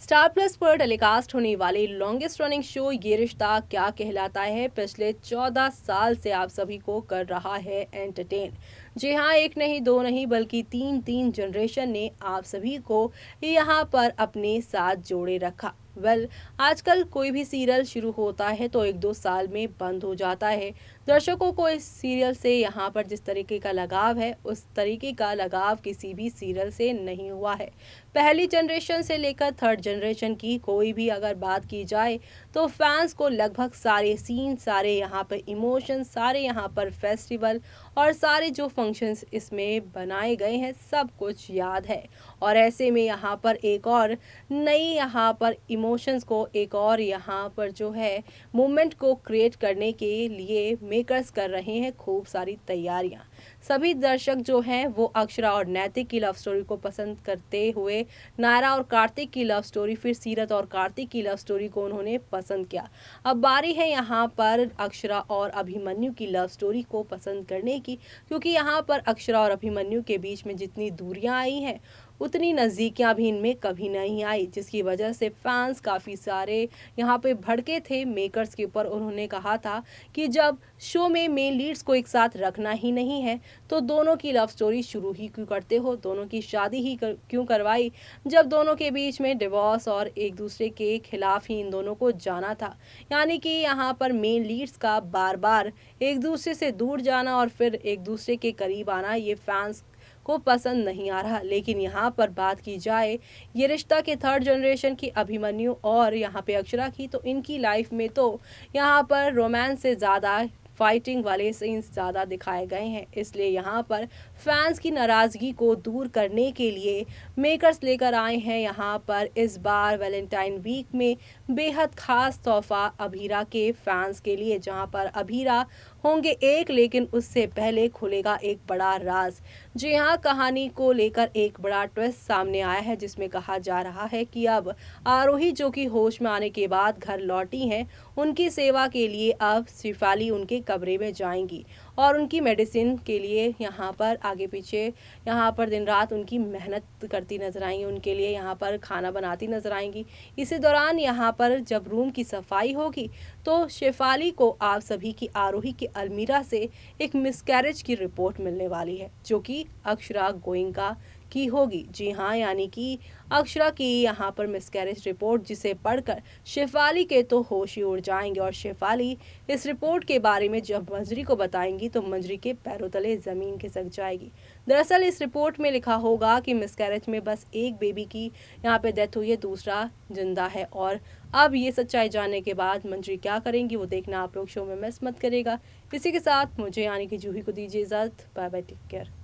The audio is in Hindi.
स्टार प्लस पर टेलीकास्ट होने वाले लॉन्गेस्ट रनिंग शो ये रिश्ता क्या कहलाता है पिछले 14 साल से आप सभी को कर रहा है एंटरटेन। जी हाँ, एक नहीं दो नहीं बल्कि तीन तीन जनरेशन ने आप सभी को यहाँ पर अपने साथ जोड़े रखा। आजकल कोई भी सीरियल शुरू होता है तो एक दो साल में बंद हो जाता है। दर्शकों को इस सीरियल से यहाँ पर जिस तरीके का लगाव है उस तरीके का लगाव किसी भी सीरियल से नहीं हुआ है। पहली जनरेशन से लेकर थर्ड जनरेशन की कोई भी अगर बात की जाए तो फैंस को लगभग सारे सीन, सारे यहाँ पर इमोशन, सारे यहाँ पर फेस्टिवल और सारे जो फंक्शंस इसमें बनाए गए हैं सब कुछ याद है। और ऐसे में यहाँ पर एक और नई यहाँ पर इमोशंस को, एक और यहाँ पर जो है मूवमेंट को क्रिएट करने के लिए मेकर्स कर रहे हैं खूब सारी तैयारियां। सभी दर्शक जो हैं वो अक्षरा और नैतिक की लव स्टोरी को पसंद करते हुए नायरा और कार्तिक की लव स्टोरी, फिर सीरत और कार्तिक की लव स्टोरी को उन्होंने पसंद किया। अब बारी है यहाँ पर अक्षरा और अभिमन्यु की लव स्टोरी को पसंद करने की, क्योंकि यहाँ पर अक्षरा और अभिमन्यु के बीच में जितनी दूरियां आई हैं उतनी नज़दीकियां भी इनमें कभी नहीं आई, जिसकी वजह से फैंस काफ़ी सारे यहाँ पे भड़के थे मेकर्स के ऊपर। उन्होंने कहा था कि जब शो में मेन लीड्स को एक साथ रखना ही नहीं है तो दोनों की लव स्टोरी शुरू ही क्यों करते हो, दोनों की शादी ही क्यों करवाई, जब दोनों के बीच में डिवोर्स और एक दूसरे के खिलाफ ही इन दोनों को जाना था। यानी कि यहाँ पर मेन लीड्स का बार बार एक दूसरे से दूर जाना और फिर एक दूसरे के करीब आना ये फैंस को पसंद नहीं आ रहा। लेकिन यहाँ पर बात की जाए ये रिश्ता के थर्ड जनरेशन की अभिमन्यु और यहाँ पे अक्षरा की, तो इनकी लाइफ में तो यहाँ पर रोमांस से ज़्यादा फाइटिंग वाले सीन्स ज़्यादा दिखाए गए हैं। इसलिए यहाँ पर फैंस की नाराज़गी को दूर करने के लिए मेकर्स लेकर आए हैं यहाँ पर इस बार वैलेंटाइन वीक में बेहद खास तोहफा अभीरा के फैंस के लिए, जहाँ पर अभीरा होंगे एक, लेकिन उससे पहले खुलेगा एक बड़ा राज। जी हाँ, कहानी को लेकर एक बड़ा ट्विस्ट सामने आया है, जिसमें कहा जा रहा है कि अब आरोही जो कि होश में आने के बाद घर लौटी हैं, उनकी सेवा के लिए अब शेफाली उनके कमरे में जाएंगी और उनकी मेडिसिन के लिए यहाँ पर आगे पीछे यहाँ पर दिन रात उनकी मेहनत करती नजर आएंगी, उनके लिए यहाँ पर खाना बनाती नजर आएंगी। इसी दौरान यहाँ पर जब रूम की सफाई होगी तो शेफाली को आप सभी की आरोही की अलमीरा से एक मिसकैरेज की रिपोर्ट मिलने वाली है, जो कि अक्षरा गोइंका की होगी। जी हाँ, यानी कि अक्षरा की यहाँ पर मिसकैरेज रिपोर्ट, जिसे पढ़कर शेफाली के तो होश ही उड़ जाएंगे और शेफाली इस रिपोर्ट के बारे में जब मंजरी को बताएंगी तो मंजरी के पैरों तले जमीन खिसक जाएगी। दरअसल इस रिपोर्ट में लिखा होगा कि मिसकैरेज में बस एक बेबी की यहाँ पे डेथ हुई है, दूसरा जिंदा है। और अब ये सच्चाई जानने के बाद मंजरी क्या करेंगी वो देखना आप लोग शो में मिस मत करेगा। इसी के साथ मुझे यानी कि जूही को दीजिए इजाजत। Bye bye, take care.